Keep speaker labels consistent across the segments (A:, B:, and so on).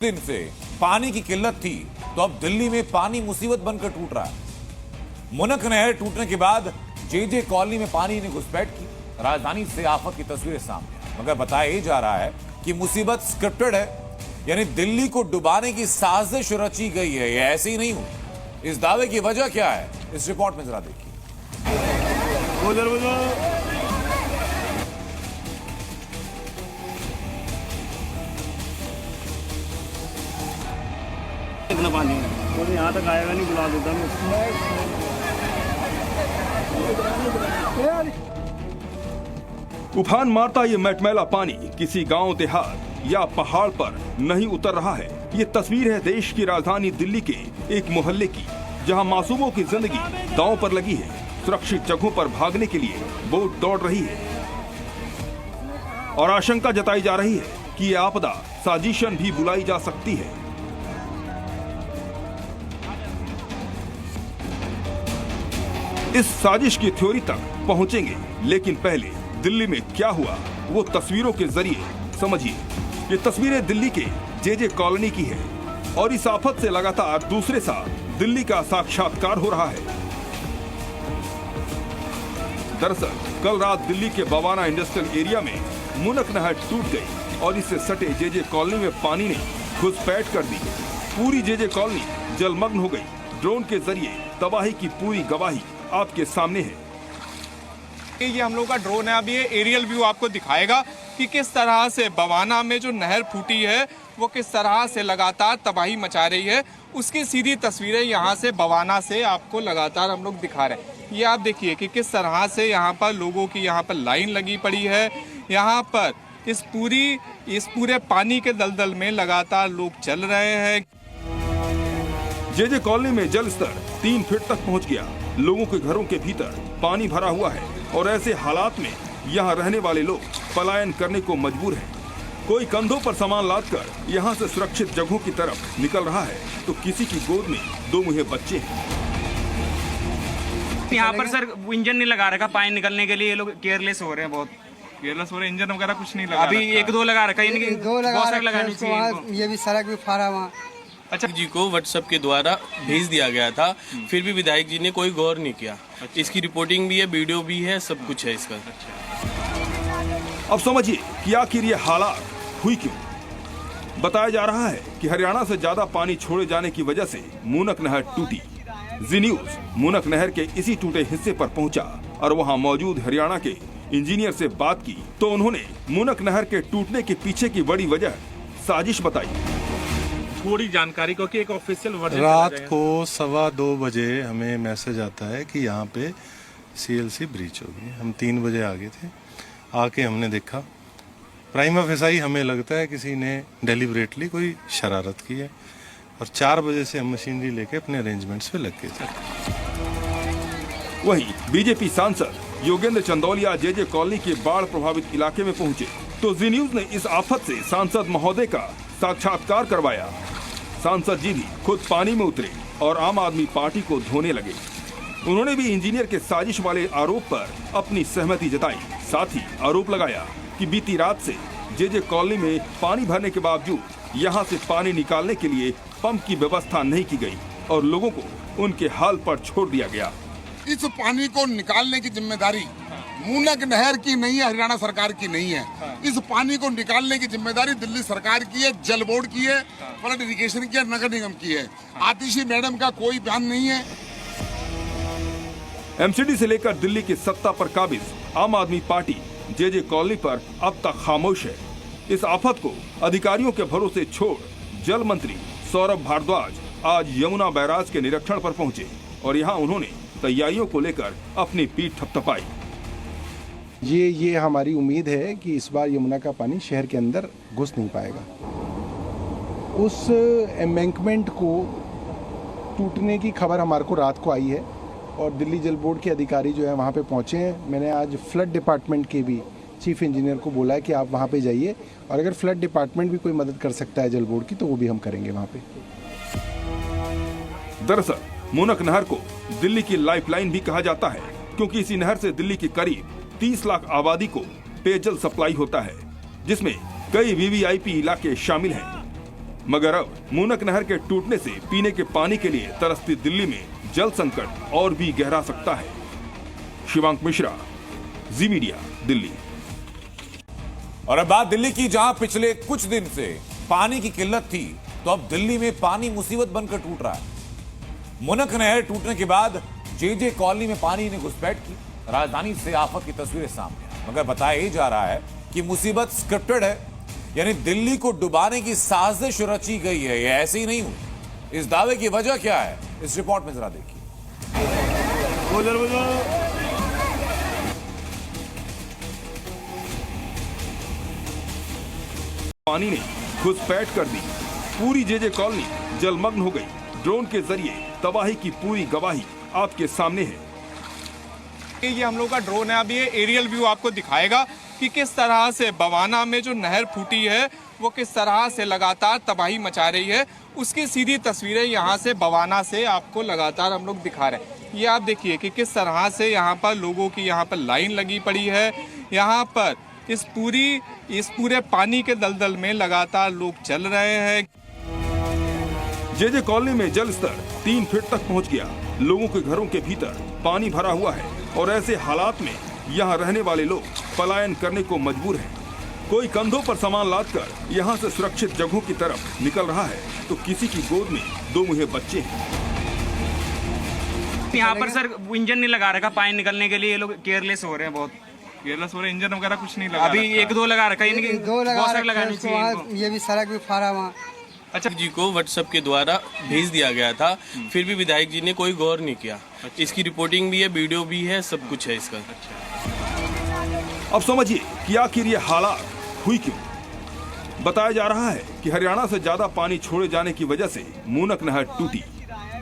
A: दिन से पानी की किल्लत थी तो अब दिल्ली में पानी मुसीबत बनकर टूट रहा है। मुनक नहर टूटने के बाद जेजे कॉलोनी में पानी ने घुसपैठ की। राजधानी से आफत की तस्वीरें सामने, मगर बताया ही जा रहा है कि मुसीबत स्क्रिप्टेड है, यानी दिल्ली को डुबाने की साजिश रची गई है। यह ऐसे ही नहीं हुई। इस दावे की वजह क्या है, इस रिपोर्ट में जरा देखिए।
B: कितना पानी है तो यहाँ तक आएगा नहीं, बुला देता मैं।
C: उफान मारता ये मटमैला पानी किसी गांव देहात या पहाड़ पर नहीं उतर रहा है। ये तस्वीर है देश की राजधानी दिल्ली के एक मोहल्ले की, जहां मासूमों की जिंदगी दांव पर लगी है। सुरक्षित जगहों पर भागने के लिए बोट दौड़ रही है और आशंका जताई जा रही है कि ये आपदा साजिशन भी बुलाई जा सकती है। इस साजिश की थ्योरी तक पहुंचेंगे, लेकिन पहले दिल्ली में क्या हुआ वो तस्वीरों के जरिए समझिए। ये तस्वीरें दिल्ली के जेजे कॉलोनी की है और इस आफत से लगातार दूसरे साल दिल्ली का साक्षात्कार हो रहा है। दरअसल कल रात दिल्ली के बवाना इंडस्ट्रियल एरिया में मुनक नहर टूट गई और इससे सटे जेजे कॉलोनी में पानी ने घुसपैठ कर दी। पूरी जेजे कॉलोनी जलमग्न हो गई। ड्रोन के जरिए तबाही की पूरी गवाही आपके सामने है।
D: ये हम लोग का ड्रोन है, अभी ये एरियल व्यू आपको दिखाएगा कि किस तरह से बवाना में जो नहर फूटी है वो किस तरह से लगातार तबाही मचा रही है। उसकी सीधी तस्वीरें यहाँ से बवाना से आपको लगातार हम लोग दिखा रहे हैं। ये आप देखिए कि किस तरह से यहाँ पर लोगों की यहाँ पर लाइन लगी पड़ी है। यहाँ पर इस पूरे पानी के दलदल में लगातार लोग चल रहे हैं।
C: जेजे कॉलोनी में जल स्तर 3 फीट तक पहुँच गया। लोगों के घरों के भीतर पानी भरा हुआ है और ऐसे हालात में यहाँ रहने वाले लोग पलायन करने को मजबूर हैं। कोई कंधों पर सामान लादकर यहाँ से सुरक्षित जगहों की तरफ निकल रहा है, तो किसी की गोद में 2 मुहे बच्चे हैं।
B: यहाँ पर सर इंजन नहीं लगा रखा पानी निकलने के लिए, ये लोग केयरलेस हो रहे हैं, बहुत
D: केयरलेस हो रहे, इंजन वगैरह कुछ नहीं लगा
B: अभी 1-2 लगा रखा है,
E: दो लगानी चाहिए। ये भी सड़क भी फाड़ा वहाँ।
D: अच्छा
F: जी को व्हाट्सएप के द्वारा भेज दिया गया था, फिर भी विधायक जी ने कोई गौर नहीं किया। इसकी रिपोर्टिंग भी है, वीडियो भी है, सब कुछ है इसका।
C: अब समझिए कि आखिर ये हालात हुई क्यों। बताया जा रहा है कि हरियाणा से ज्यादा पानी छोड़े जाने की वजह से मुनक नहर टूटी। जी न्यूज मुनक नहर के इसी टूटे हिस्से पर पहुंचा और वहां मौजूद हरियाणा के इंजीनियर से बात की, तो उन्होंने मुनक नहर के टूटने के पीछे की बड़ी वजह साजिश बताई।
D: थोड़ी जानकारी को कि एक ऑफिशियल वर्जन
G: रात को 2:15 बजे हमें मैसेज आता है कि यहाँ पे CLC ब्रीच होगी। हम 3 बजे आ गए थे। आके हमने देखा, प्राइमा फेसाई हमें लगता है किसी ने डेलिबरेटली कोई शरारत की है और 4 बजे से हम मशीनरी लेके अपने अरेंजमेंट्स पे लग गए थे।
C: वहीं बीजेपी सांसद योगेंद्र चंदौलिया जेजे कॉलोनी के बाढ़ प्रभावित इलाके में पहुंचे, तो जी न्यूज ने इस आफत से सांसद महोदय का साक्षात्कार करवाया। सांसद जी भी खुद पानी में उतरे और आम आदमी पार्टी को धोने लगे। उन्होंने भी इंजीनियर के साजिश वाले आरोप पर अपनी सहमति जताई। साथ ही आरोप लगाया कि बीती रात से जेजे कॉलोनी में पानी भरने के बावजूद यहाँ से पानी निकालने के लिए पंप की व्यवस्था नहीं की गई और लोगों को उनके हाल पर छोड़ दिया गया।
H: इस पानी को निकालने की जिम्मेदारी मुनक नहर की नहीं है, हरियाणा सरकार की नहीं है। इस पानी को निकालने की जिम्मेदारी दिल्ली सरकार की है, जल बोर्ड की है, फ्लड इरिगेशन की है, नगर निगम की है। आतिशी मैडम का कोई बयान नहीं है।
C: एमसीडी से लेकर दिल्ली की सत्ता पर काबिज आम आदमी पार्टी जेजे कॉलोनी पर अब तक खामोश है। इस आफत को अधिकारियों के भरोसे छोड़ जल मंत्री सौरभ भारद्वाज आज यमुना बैराज के निरीक्षण पर पहुंचे और यहाँ उन्होंने तैयारियों को लेकर अपनी पीठ थपथपाई।
I: ये हमारी उम्मीद है कि इस बार यमुना का पानी शहर के अंदर घुस नहीं पाएगा। उस एम्बैंकमेंट को टूटने की खबर हमारे को रात को आई है और दिल्ली जल बोर्ड के अधिकारी जो है वहाँ पे पहुँचे हैं। मैंने आज फ्लड डिपार्टमेंट के भी चीफ इंजीनियर को बोला है कि आप वहाँ पे जाइए और अगर फ्लड डिपार्टमेंट भी कोई मदद कर सकता है जल बोर्ड की, तो वो भी हम करेंगे वहाँ पे।
C: दरअसल मुनक नहर को दिल्ली की लाइफलाइन भी कहा जाता है, क्योंकि इसी नहर से दिल्ली की करीब 30 लाख आबादी को पेयजल सप्लाई होता है, जिसमें कई VVIP इलाके शामिल हैं। मगर अब मूनक नहर के टूटने से पीने के पानी के लिए तरसती दिल्ली में जल संकट और भी गहरा सकता है। शिवांक मिश्रा, जी मीडिया, दिल्ली।
A: और अब बात दिल्ली की, जहां पिछले कुछ दिन से पानी की किल्लत थी, तो अब दिल्ली में पानी मुसीबत बनकर टूट रहा है। मुनक नहर टूटने के बाद जेजे कॉलोनी में पानी ने घुसपैठ की। राजधानी से आफत की तस्वीरें सामने आई, मगर बताया जा रहा है कि मुसीबत स्क्रिप्टेड है, यानी दिल्ली को डुबाने की साजिश रची गई है। यह ऐसे ही नहीं हुई। इस दावे की वजह क्या है, इस रिपोर्ट में जरा देखिए।
C: पानी ने घुसपैठ कर दी, पूरी जेजे कॉलोनी जलमग्न हो गई। ड्रोन के जरिए तबाही की पूरी गवाही आपके सामने है।
D: ये हम लोग का ड्रोन है, अभी ये एरियल व्यू आपको दिखाएगा कि किस तरह से बवाना में जो नहर फूटी है वो किस तरह से लगातार तबाही मचा रही है। उसकी सीधी तस्वीरें यहाँ से बवाना से आपको लगातार हम लोग दिखा रहे हैं। ये आप देखिए कि किस तरह से यहाँ पर लोगों की यहाँ पर लाइन लगी पड़ी है। यहाँ पर इस पूरे पानी के दलदल में लगातार लोग चल रहे हैं।
C: जेजे कॉलोनी में जल स्तर 3 फीट तक पहुंच गया। लोगों के घरों के भीतर पानी भरा हुआ है और ऐसे हालात में यहाँ रहने वाले लोग पलायन करने को मजबूर हैं। कोई कंधों पर सामान लादकर यहाँ से सुरक्षित जगहों की तरफ निकल रहा है, तो किसी की गोद में 2 मुहे बच्चे हैं।
B: यहाँ पर सर इंजन नहीं लगा रखा पानी निकलने के लिए, ये लोग केयरलेस हो रहे हैं बहुत।
D: केयरलेस हो रहे, इंजन वगैरह कुछ नहीं लगा
B: अभी 1-2 लगा रखा है, इनकी
E: 2 लगा
B: बहुत सारे
E: रखे हैं,
B: लगानी
E: उसके
B: चाहिए
E: बाद
B: इनको।
E: ये भी सड़क भी फाड़ा वहाँ।
F: अच्छा जी को व्हाट्सएप के द्वारा भेज दिया गया था, फिर भी विधायक जी ने कोई गौर नहीं किया। इसकी रिपोर्टिंग भी है, वीडियो भी है, सब कुछ है इसका।
C: अब समझिए कि आखिर ये हालात हुई क्यों। बताया जा रहा है कि हरियाणा से ज्यादा पानी छोड़े जाने की वजह से मूनक नहर टूटी।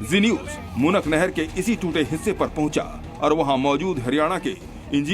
C: जी न्यूज मूनक नहर के इसी टूटे हिस्से पर पहुंचा और वहां मौजूद हरियाणा के इंजीनियर